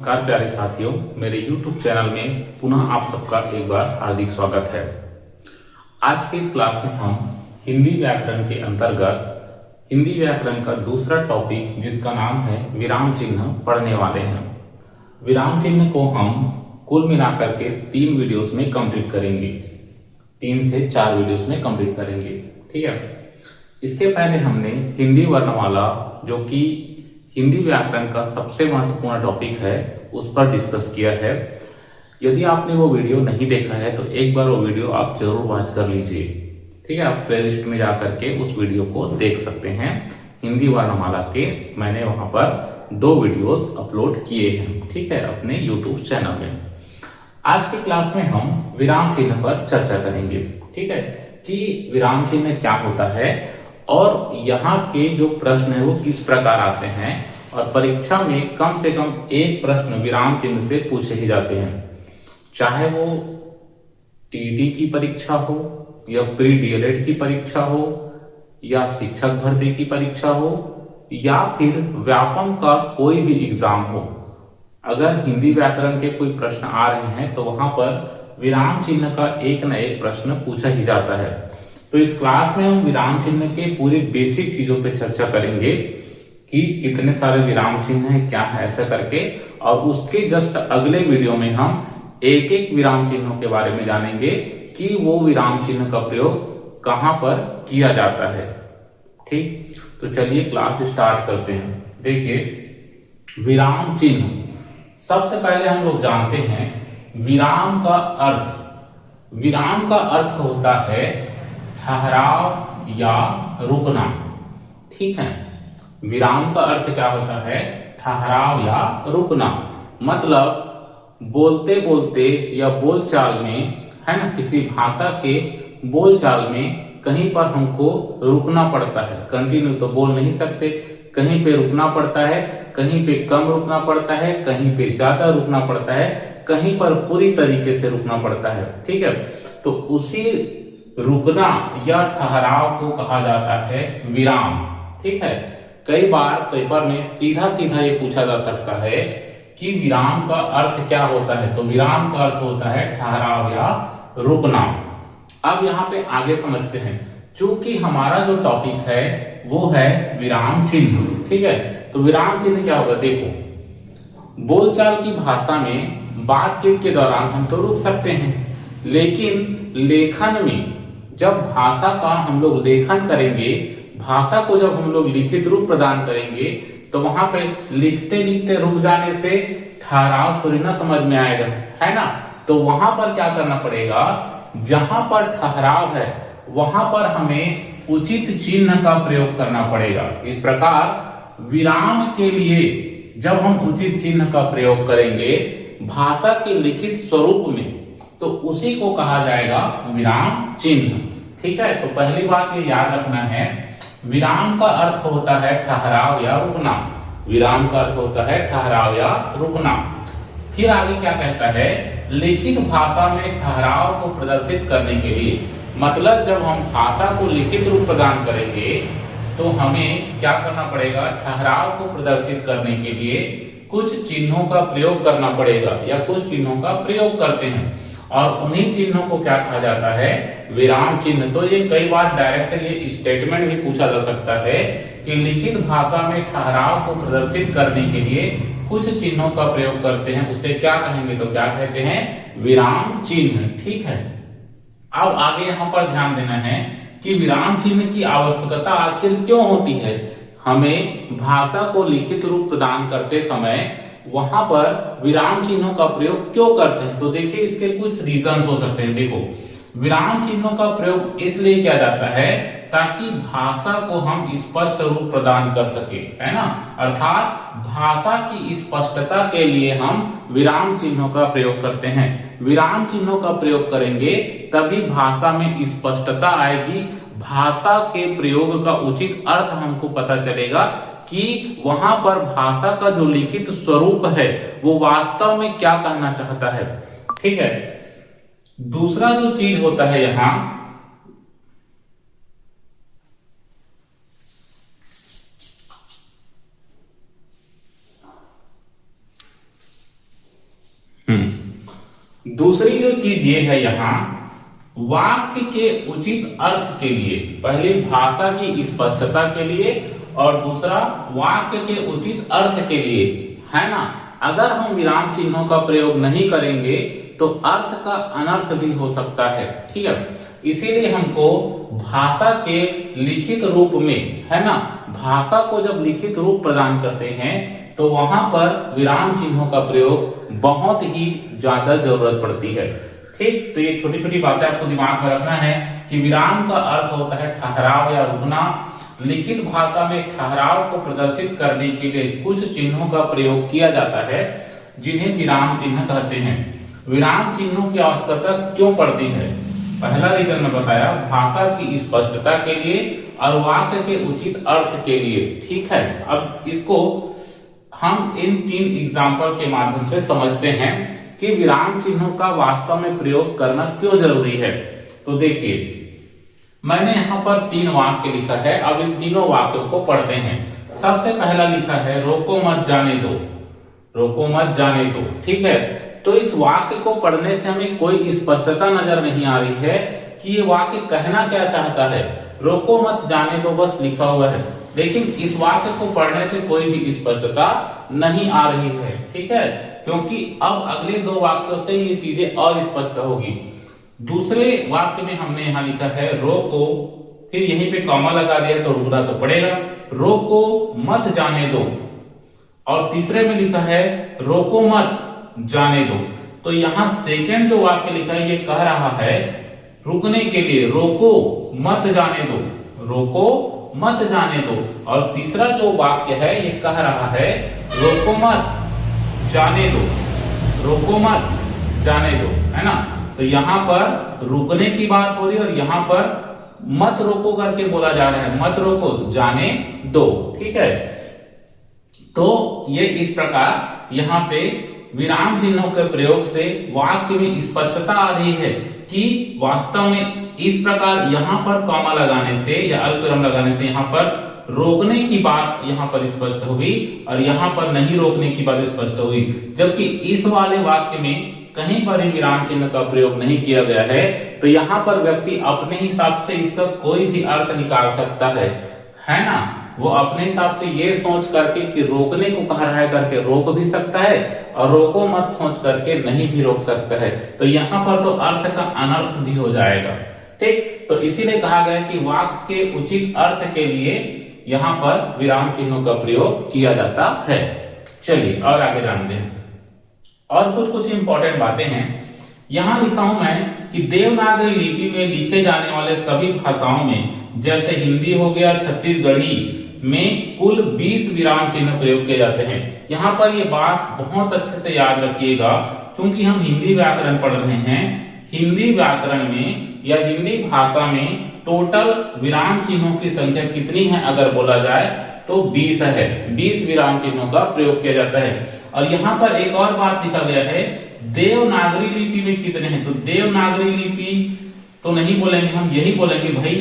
नमस्कार प्यारे साथियों, मेरे YouTube चैनल में पुनः आप सबका एक बार हार्दिक स्वागत है। आज की इस क्लास में हम हिंदी व्याकरण के अंतर्गत हिंदी व्याकरण का दूसरा टॉपिक जिसका नाम है विराम चिन्ह पढ़ने वाले हैं। विराम चिन्ह को हम कुल मिलाकर के 3 वीडियोस में कंप्लीट करेंगे, 3 से 4 वीडियोस में कंप्लीट करेंगे। ठीक है, इसके पहले हमने हिंदी वर्णमाला जो कि हिंदी व्याकरण का सबसे महत्वपूर्ण टॉपिक है उस पर डिस्कस किया है। यदि आपने वो वीडियो नहीं देखा है तो एक बार वो वीडियो आप जरूर वॉच कर लीजिए। ठीक है, आप प्लेलिस्ट में जाकर के उस वीडियो को देख सकते हैं। हिंदी वर्णमाला के मैंने वहां पर 2 वीडियोस अपलोड किए हैं, ठीक है, अपने यूट्यूब चैनल में। आज की क्लास में हम विराम चिन्ह पर चर्चा करेंगे। ठीक है, कि विराम चिन्ह क्या होता है और यहाँ के जो प्रश्न है वो किस प्रकार आते हैं, और परीक्षा में कम से कम एक प्रश्न विराम चिन्ह से पूछे ही जाते हैं, चाहे वो टीईटी की परीक्षा हो या प्री डीएलएड की परीक्षा हो या शिक्षक भर्ती की परीक्षा हो या फिर व्यापम का कोई भी एग्जाम हो। अगर हिंदी व्याकरण के कोई प्रश्न आ रहे हैं तो वहां पर विराम चिन्ह का एक न एक प्रश्न पूछा ही जाता है। तो इस क्लास में हम विराम चिन्ह के पूरे बेसिक चीजों पे चर्चा करेंगे कि कितने सारे विराम चिन्ह हैं, क्या है, ऐसा करके। और उसके जस्ट अगले वीडियो में हम एक एक विराम चिन्हों के बारे में जानेंगे कि वो विराम चिन्ह का प्रयोग कहां पर किया जाता है। ठीक, तो चलिए क्लास स्टार्ट करते हैं। देखिए, विराम चिन्ह सबसे पहले हम लोग जानते हैं विराम का अर्थ। विराम का अर्थ होता है ठहराव या रुकना। ठीक है, विराम का अर्थ क्या होता है? ठहराव या रुकना। मतलब बोलते बोलते या बोलचाल में, है ना, किसी भाषा के बोलचाल में कहीं पर हमको रुकना पड़ता है। कंटिन्यू तो बोल नहीं सकते, कहीं पे रुकना पड़ता है, कहीं पे कम रुकना पड़ता है, कहीं पे ज्यादा रुकना पड़ता है, कहीं पर पूरी तरीके से रुकना पड़ता है। ठीक है, तो उसी रुकना या ठहराव को कहा जाता है विराम। ठीक है, कई बार पेपर में सीधा सीधा ये पूछा जा सकता है कि विराम का अर्थ क्या होता है। तो विराम का अर्थ होता है ठहराव या रुकना। अब यहाँ पे आगे समझते हैं, चूंकि हमारा जो टॉपिक है वो है विराम चिन्ह। ठीक है, तो विराम चिन्ह क्या होगा? देखो, बोलचाल की भाषा में बातचीत के दौरान हम तो रुक सकते हैं, लेकिन लेखन में जब भाषा का हम लोग लेखन करेंगे, भाषा को जब हम लोग लिखित रूप प्रदान करेंगे, तो वहां पे लिखते लिखते रुक जाने से ठहराव थोड़ी ना समझ में आएगा, है ना। तो वहां पर क्या करना पड़ेगा? जहां पर ठहराव है वहां पर हमें उचित चिन्ह का प्रयोग करना पड़ेगा। इस प्रकार विराम के लिए जब हम उचित चिन्ह का प्रयोग करेंगे भाषा के लिखित स्वरूप में, तो उसी को कहा जाएगा विराम चिन्ह। ठीक है, तो पहली बात ये याद रखना है, विराम का अर्थ होता है ठहराव या रुकना। विराम का अर्थ होता है ठहराव या रुकना। फिर आगे क्या कहता है? लिखित भाषा में ठहराव को प्रदर्शित करने के लिए, मतलब जब हम भाषा को लिखित रूप प्रदान करेंगे तो हमें क्या करना पड़ेगा? ठहराव को प्रदर्शित करने के लिए कुछ चिन्हों का प्रयोग करना पड़ेगा या कुछ चिन्हों का प्रयोग करते हैं, और उन्हीं चिन्हों को क्या कहा जाता है? विराम चिन्ह। तो ये कई बार डायरेक्ट ये स्टेटमेंट भी पूछा जा सकता है कि लिखित भाषा में ठहराव को प्रदर्शित करने के लिए कुछ चिन्हों का प्रयोग करते हैं, उसे क्या कहेंगे? तो क्या कहते हैं? विराम चिन्ह। ठीक है, अब आगे यहाँ पर ध्यान देना है कि विराम चिन्ह की आवश्यकता आखिर क्यों होती है। हमें भाषा को लिखित रूप प्रदान करते समय वहां पर विराम चिन्हों का प्रयोग क्यों करते हैं? तो देखिए, इसके कुछ रीजंस हो सकते हैं। देखो, विराम चिन्हों का प्रयोग इसलिए किया जाता है ताकि भाषा को हम स्पष्ट रूप प्रदान कर सके, है ना। अर्थात भाषा की स्पष्टता के लिए हम विराम चिन्हों का प्रयोग करते हैं। विराम चिन्हों का प्रयोग करेंगे तभी भाषा में स्पष्टता आएगी, भाषा के प्रयोग का उचित अर्थ हमको पता चलेगा कि वहां पर भाषा का जो लिखित स्वरूप है वो वास्तव में क्या कहना चाहता है। ठीक है, दूसरा जो चीज होता है यहां, दूसरी जो चीज ये है यहाँ, वाक्य के उचित अर्थ के लिए, पहले भाषा की स्पष्टता के लिए और दूसरा वाक्य के उचित अर्थ के लिए, है ना। अगर हम विराम चिन्हों का प्रयोग नहीं करेंगे तो अर्थ का अनर्थ भी हो सकता है, ठीक है। इसीलिए हमको भाषा के लिखित रूप में, है ना, भाषा को जब लिखित रूप प्रदान करते हैं तो वहां पर विराम चिन्हों का प्रयोग बहुत ही ज्यादा जरूरत पड़ती है, ठीक। तो ये छोटी छोटी बातें आपको दिमाग में रखना है कि विराम का अर्थ होता है ठहराव या रुकना। लिखित भाषा में ठहराव को प्रदर्शित करने के लिए कुछ चिन्हों का प्रयोग किया जाता है जिन्हें विराम चिन्ह कहते हैं। विराम चिन्हों की आवश्यकता क्यों पड़ती है? पहला रीजन मैं बताया, भाषा की स्पष्टता के लिए और वाक्य के उचित अर्थ के लिए, ठीक है। अब इसको हम इन 3 एग्जाम्पल के माध्यम से समझते हैं कि विराम चिन्हों का वास्तव में प्रयोग करना क्यों जरूरी है। तो देखिए, मैंने यहाँ पर 3 वाक्य लिखा है। अब इन तीनों वाक्यों को पढ़ते हैं। सबसे पहला लिखा है, रोको मत जाने दो, रोको मत जाने दो, ठीक है। तो इस वाक्य को पढ़ने से हमें कोई स्पष्टता नजर नहीं आ रही है कि ये वाक्य कहना क्या चाहता है। रोको मत जाने दो बस लिखा हुआ है, लेकिन इस वाक्य को पढ़ने से कोई भी स्पष्टता नहीं आ रही है, ठीक है, क्योंकि अब अगले 2 वाक्यों से ये चीजें और स्पष्ट होगी। दूसरे वाक्य में हमने यहाँ लिखा है रोको, फिर यहीं पे कॉमा लगा दिया तो रुकना तो पड़ेगा, रोको मत जाने दो। और तीसरे में लिखा है रोको मत जाने दो। तो यहाँ सेकंड जो वाक्य लिखा है ये कह रहा है रुकने के लिए, रोको मत जाने दो, रोको मत जाने दो। और तीसरा जो वाक्य है ये कह रहा है रोको मत जाने दो, रोको मत जाने दो, है ना। तो यहाँ पर रुकने की बात हो रही है और यहाँ पर मत रोको करके बोला जा रहा है, मत रोको जाने दो, ठीक है। तो ये इस प्रकार यहाँ पे विराम चिन्हों के प्रयोग से वाक्य में स्पष्टता आ रही है कि वास्तव में इस प्रकार यहाँ पर कॉमा लगाने से या अल्पविराम लगाने से यहाँ पर रोकने की बात यहाँ पर स्पष्ट हुई और यहाँ पर नहीं रोकने की बात स्पष्ट हुई। जबकि इस वाले वाक्य में कहीं पर ही विराम चिन्ह का प्रयोग नहीं किया गया है, तो यहाँ पर व्यक्ति अपने हिसाब से इसका कोई भी अर्थ निकाल सकता है ना। वो अपने हिसाब से ये सोच करके कि रोकने को कह रहा है करके रोक भी सकता है और रोको मत सोच करके नहीं भी रोक सकता है। तो यहाँ पर तो अर्थ का अनर्थ भी हो जाएगा, ठीक। तो इसीलिए कहा गया कि वाक्य के उचित अर्थ के लिए यहाँ पर विराम चिन्हों का प्रयोग किया जाता है। चलिए और आगे जानते हैं। और कुछ इंपॉर्टेंट बातें हैं। यहाँ लिखा हूं मैं कि देवनागरी लिपि में लिखे जाने वाले सभी भाषाओं में, जैसे हिंदी हो गया, छत्तीसगढ़ी में कुल 20 विराम चिन्ह प्रयोग किए जाते हैं। यहाँ पर ये बात बहुत अच्छे से याद रखिएगा, क्योंकि हम हिंदी व्याकरण पढ़ रहे हैं। हिंदी व्याकरण में या हिंदी भाषा में टोटल विराम चिन्हों की संख्या कितनी है अगर बोला जाए तो 20 है। 20 विराम चिन्हों का प्रयोग किया जाता है। और यहाँ पर एक और बात लिखा गया है, देवनागरी लिपि में कितने हैं। तो देवनागरी लिपि तो नहीं बोलेंगे हम, यही बोलेंगे भाई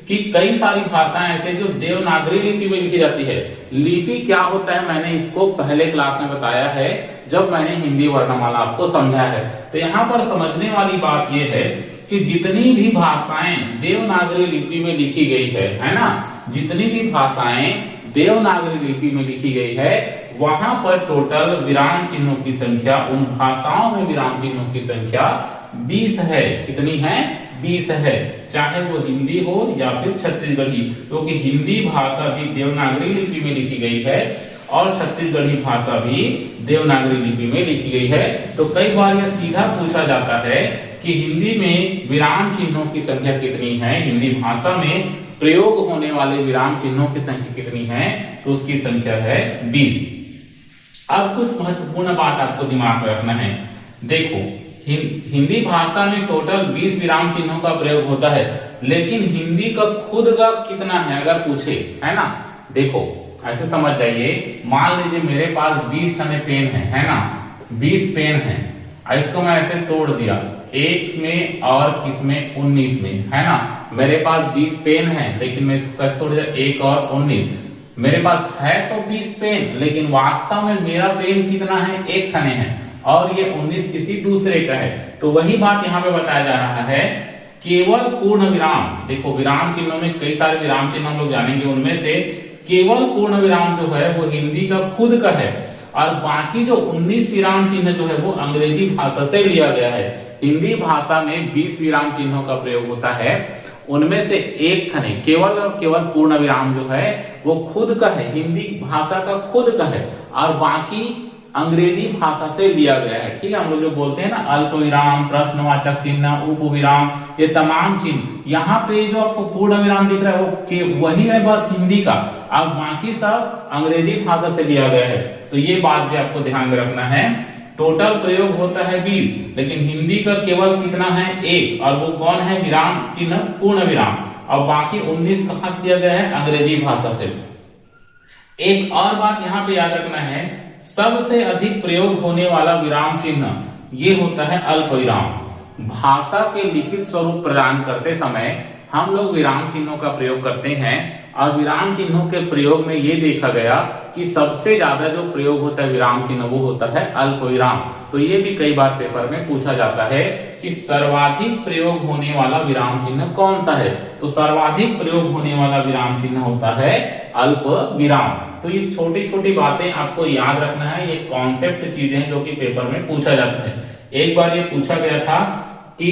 कि कई सारी भाषाएं ऐसे जो देवनागरी लिपि में लिखी जाती है। लिपि क्या होता है मैंने इसको पहले क्लास में बताया है जब मैंने हिंदी वर्णमाला आपको समझा है। तो यहाँ पर समझने वाली बात यह है कि जितनी भी भाषाएं देवनागरी लिपि में लिखी गई है ना, जितनी भी भाषाएं देवनागरी लिपि में लिखी गई है वहां पर टोटल विराम चिन्हों की संख्या, उन भाषाओं में विराम चिन्हों की संख्या 20 है। कितनी है? 20 है। चाहे वो हिंदी हो या फिर छत्तीसगढ़ी, क्योंकि हिंदी भाषा भी देवनागरी लिपि में लिखी गई है और छत्तीसगढ़ी भाषा भी देवनागरी लिपि में लिखी गई है। तो कई बार यह सीधा पूछा जाता है कि हिंदी में विराम चिन्हों की संख्या कितनी है, हिंदी भाषा में प्रयोग होने वाले विराम चिन्हों की संख्या कितनी है, तो उसकी संख्या है 20। अब कुछ महत्वपूर्ण बात आपको दिमाग में रखना है। देखो, हिंदी भाषा में टोटल 20 विराम चिन्हों का प्रयोग होता है, लेकिन हिंदी का खुद का कितना है अगर पूछे, है ना। देखो ऐसे समझ जाइए, मान लीजिए मेरे पास 20 ठने पेन है ना, 20 पेन है। इसको मैं ऐसे तोड़ दिया, एक में और किसमें 19 में, है ना। मेरे पास 20 पेन है लेकिन मैं इसको कैसे तोड़ दिया, 1 और 19। मेरे पास है तो 20 पेन, लेकिन वास्तव में मेरा पेन कितना है, 1 ठने है। और ये 19 किसी दूसरे का है। तो वही बात यहाँ पे बताया जा रहा है, केवल पूर्ण विराम। देखो विराम चिन्हों में कई सारे विराम चिन्ह हम लोग जानेंगे, उनमें से केवल पूर्ण विराम जो है वो हिंदी का खुद का है, और बाकी जो 19 विराम चिन्ह जो है वो अंग्रेजी भाषा से लिया गया है। हिंदी भाषा में 20 विराम चिन्हों का प्रयोग होता है, उनमें से एक खने केवल और केवल पूर्ण विराम जो है वो खुद का है, हिंदी भाषा का खुद का है, और बाकी अंग्रेजी भाषा से लिया गया है। ठीक है, हम लोग जो बोलते हैं ना अल्प विराम, प्रश्नवाचक चिन्ह, उपविराम, ये तमाम चिन्ह, यहाँ पे जो आपको पूर्ण विराम दिख रहा है वो वही है बस हिंदी का, और बाकी सब अंग्रेजी भाषा से लिया गया है। तो ये बात भी आपको ध्यान में रखना है। टोटल प्रयोग होता है 20, लेकिन हिंदी का केवल कितना है, 1, और वो कौन है, विराम चिन्ह, पूर्ण विराम, और बाकी 19 कहां से लिया गया है, अंग्रेजी भाषा से। एक और बात यहाँ पे याद रखना है, सबसे अधिक प्रयोग होने वाला विराम चिन्ह ये होता है अल्प विराम। भाषा के लिखित स्वरूप प्रदान करते समय हम लोग विराम चिन्हों का प्रयोग करते हैं, और विराम चिन्हों के प्रयोग में ये देखा गया कि सबसे ज्यादा जो प्रयोग होता है विराम चिन्ह वो होता है अल्प विराम। तो ये भी कई बार पेपर में पूछा जाता है कि सर्वाधिक प्रयोग होने वाला विराम चिन्ह कौन सा है, तो सर्वाधिक प्रयोग होने वाला विराम चिन्ह होता है अल्प विराम। तो ये छोटी छोटी बातें आपको याद रखना है, ये कॉन्सेप्ट चीजें हैं जो कि पेपर में पूछा जाता है। एक बार ये पूछा गया था कि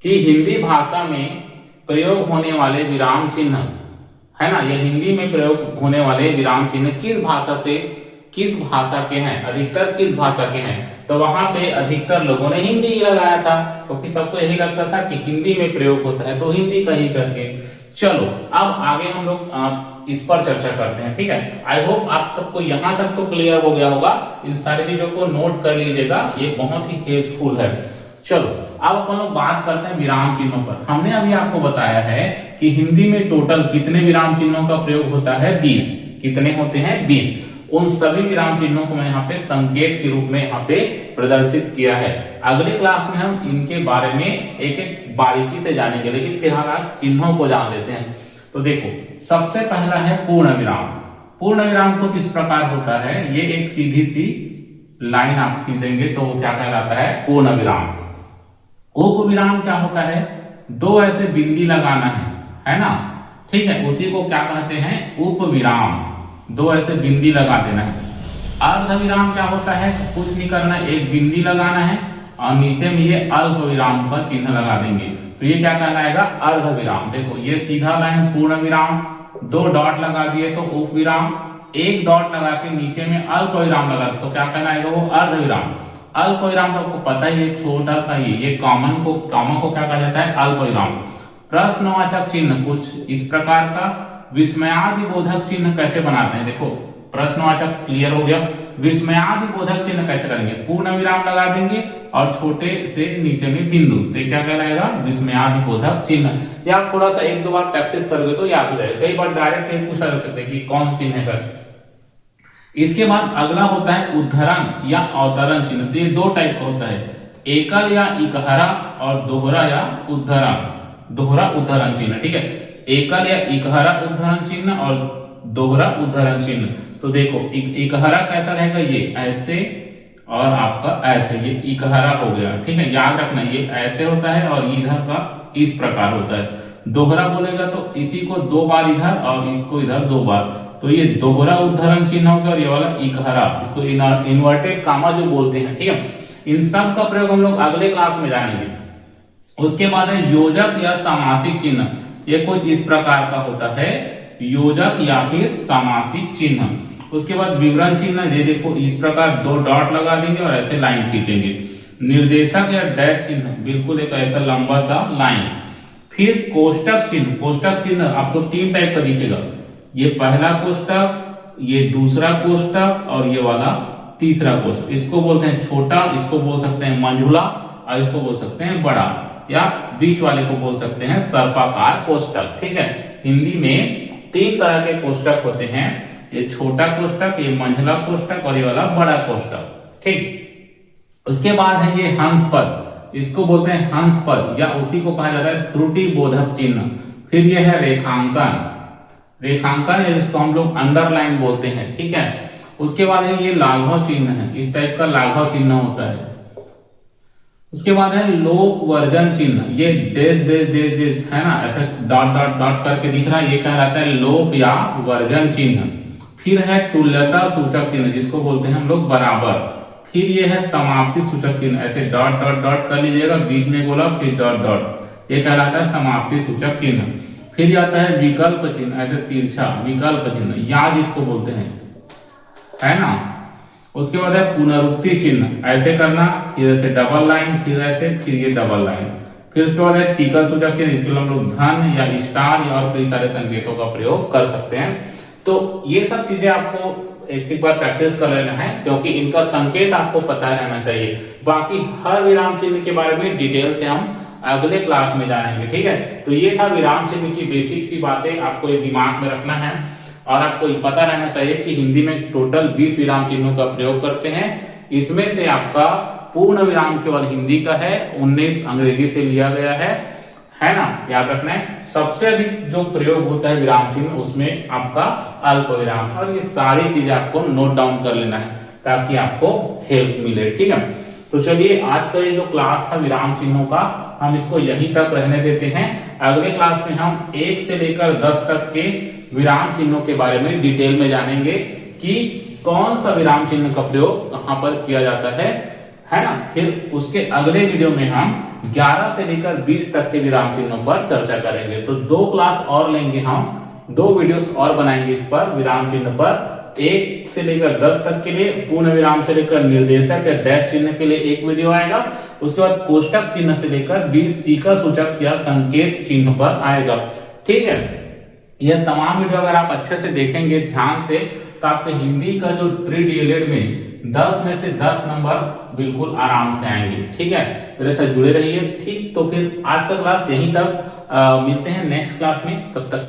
हिंदी भाषा में प्रयोग होने वाले विराम चिन्ह है ना, ये हिंदी में प्रयोग होने वाले विराम चिन्ह किस भाषा से, किस भाषा के हैं, अधिकतर किस भाषा के हैं, तो वहां पे अधिकतर लोगों ने हिंदी ही लगाया था, क्योंकि सबको यही लगता था कि हिंदी में प्रयोग होता है तो हिंदी का ही करके। चलो अब आगे हम लोग इस पर चर्चा करते हैं। ठीक है, आई होप आप सबको यहाँ तक तो क्लियर हो गया होगा। इन सारी चीजों को नोट कर लीजिएगा, ये बहुत ही हेल्पफुल है। चलो अब अपन लोग बात करते हैं विराम चिन्हों पर। हमने अभी आपको बताया है कि हिंदी में टोटल कितने विराम चिन्हों का प्रयोग होता है, 20। कितने होते हैं, 20। उन सभी विराम चिन्हों को मैं यहाँ पे संकेत के रूप में यहाँ पे प्रदर्शित किया है। अगली क्लास में हम इनके बारे में एक एक बारीकी से जानेंगे, लेकिन फिलहाल आज चिन्हों को जान लेते हैं। तो देखो सबसे पहला है पूर्ण विराम। पूर्ण विराम कुछ इस प्रकार होता है, ये एक सीधी सी लाइन आप खींचेंगे तो वो क्या कहलाता है, पूर्ण विराम। उप विराम क्या होता है, दो ऐसे बिंदी लगाना है ना, ठीक है, उसी को क्या कहते हैं, उप विराम, दो ऐसे बिंदी लगा देना है। अर्ध विराम क्या होता है, कुछ नहीं करना, एक बिंदी लगाना है और नीचे में ये अल्प विराम का चिन्ह लगा देंगे, तो ये क्या कहलाएगा, अर्ध विराम। देखो ये सीधा लाइन पूर्ण विराम, दो डॉट लगा दिए तो उप विराम, एक डॉट लगा के नीचे में अल्प विराम लगा तो क्या कहलाएगा, वो अर्ध विराम। अल्प विराम आपको पता ही है, छोटा सा ये कॉमा को क्या कहा जाता है, अल्प विराम। प्रश्नवाचक चिन्ह कुछ इस प्रकार का। विस्मयादि बोधक चिन्ह कैसे बनाते हैं, देखो प्रश्नवाचक क्लियर हो गया। विस्मयादि बोधक चिन्ह कैसे करेंगे, पूर्ण विराम लगा देंगे और छोटे से नीचे में बिंदु, तो क्या कहलाएगा, विस्मयादि बोधक चिन्ह। या थोड़ा सा एक दो बार प्रैक्टिस करोगे तो याद हो जाएगा, कई बार डायरेक्ट नहीं पूछा जा सकता है कि कौन चिन्ह है कर। इसके बाद अगला होता है उद्धरण या अवतरण चिन्ह। तो ये दो टाइप का होता है, एकल या इकहरा और दोहरा या उद्धरण, दोहरा उद्धरण चिन्ह। ठीक है, एकल या इकहरा उद्धरण चिन्ह और दोहरा उद्धरण चिन्ह। तो देखो इकहरा कैसा रहेगा, ये ऐसे और आपका ऐसे, ये इकहरा हो गया। ठीक है, याद रखना ये ऐसे होता है और इधर का इस प्रकार होता है। दोहरा बोलेगा तो इसी को दो बार इधर और इसको इधर दो बार, तो ये दोहरा उद्धरण चिन्ह होगा और ये वाला इकहरा, इसको इन्वर्टेड कामा जो बोलते हैं। ठीक है, इन सब का प्रयोग हम लोग अगले क्लास में जानेंगे। उसके बाद है योजक या सामासिक चिन्ह। ये कुछ इस प्रकार का होता है, योजक या फिर सामासिक चिन्ह। उसके बाद विवरण चिन्ह, ये देखो इस प्रकार दो डॉट लगा देंगे और ऐसे लाइन खींचेंगे। निर्देशक या डैश चिन्ह, बिल्कुल एक ऐसा लंबा सा लाइन। फिर कोष्टक चिन्ह, कोष्टक चिन्ह आपको तीन टाइप का दिखेगा, ये पहला कोष्टक, ये दूसरा कोष्टक और ये वाला तीसरा कोष्टक। इसको बोलते हैं छोटा, इसको बोल सकते हैं मंझुला और इसको बोल सकते हैं बड़ा, या बीच वाले को बोल सकते हैं सर्पाकार कोष्टक। ठीक है, हिंदी में तीन तरह के कोष्टक होते हैं, ये छोटा कोष्टक, ये मंझला कोष्टक और ये वाला बड़ा कोष्टक। ठीक, उसके बाद है ये हंस पद, इसको बोलते हैं हंस पद या उसी को कहा जाता है त्रुटि बोधक चिन्ह। फिर ये है रेखांकन, रेखांकन जिसको हम लोग अंडरलाइन बोलते हैं। ठीक है, उसके बाद है ये लाघव चिन्ह है, इस टाइप का लाघव चिन्ह होता है। उसके बाद है लोप वर्जन चिन्ह, ये डेश डेश डेश डेश है ना, ऐसे डॉट डॉट डॉट करके दिख रहा है, ये कहलाता है लोप या वर्जन चिन्ह। फिर है तुल्यता सूचक चिन्ह, जिसको बोलते हैं हम लोग बराबर। फिर ये है समाप्ति सूचक चिन्ह, ऐसे डॉट डॉट डॉट कर लीजिएगा, बीच में गोला फिर डॉट डॉट, ये कहलाता है समाप्ति सूचक चिन्ह। फिर आता है विकल्प चिन्ह, ऐसे तिरछा विकल्प चिन्ह, या जिसको बोलते हैं, है ना। उसके बाद है पुनरुक्ति चिन्ह, ऐसे करना, फिर ऐसे डबल लाइन, फिर ऐसे, फिर ये डबल लाइन। फिर उसके बाद है टीका सूचक चिन्ह, इसके हम लोग धन या स्टार या और कई सारे संकेतों का प्रयोग कर सकते हैं। तो ये सब चीजें आपको एक एक बार प्रैक्टिस कर लेना है, क्योंकि इनका संकेत आपको पता रहना चाहिए। बाकी हर विराम चिन्ह के बारे में डिटेल से हम अगले क्लास में जानेंगे, ठीक है। तो ये था विराम चिन्ह की बेसिक सी बातें, आपको ये दिमाग में रखना है और आपको ये पता रहना चाहिए कि हिंदी में टोटल 20 विराम चिन्हों का प्रयोग करते हैं। इसमें से आपका पूर्ण विराम केवल हिंदी का है, 19 अंग्रेजी से लिया गया है ना, याद रखना है। सबसे अधिक जो प्रयोग होता है विराम चिन्ह, उसमें आपका अल्प विराम, और ये सारी चीजें आपको नोट डाउन कर लेना है ताकि आपको हेल्प मिले, ठीक है। तो चलिए आज का ये जो क्लास था विराम चिन्हों का, हम इसको यहीं तक रहने देते हैं। अगले क्लास में हम 1 से लेकर 10 तक के विराम चिन्हों के बारे में डिटेल में जानेंगे कि कौन सा विराम चिन्ह का प्रयोग कहां पर किया जाता है ना। फिर उसके अगले वीडियो में हम 11 से लेकर 20 तक के विराम चिन्हों पर चर्चा करेंगे। तो 2 क्लास और लेंगे हम, 2 वीडियोस और बनाएंगे इस पर, विराम चिन्ह पर। 1 से लेकर 10 तक के लिए, पूर्ण विराम से लेकर निर्देशक या डैश चिन्ह के लिए एक वीडियो आएगा। उसके बाद कोष्टक चिन्ह से लेकर 20 टीका सूचक या संकेत चिन्ह पर आएगा, ठीक है। यह तमाम वीडियो अगर आप अच्छे से देखेंगे ध्यान से, तो आपके हिंदी का जो प्री डीएलएड में 10 में से 10 नंबर बिल्कुल आराम से आएंगे, ठीक है। मेरे साथ जुड़े रहिए, ठीक। तो फिर आज का क्लास यहीं तक, मिलते हैं नेक्स्ट क्लास में, तब तक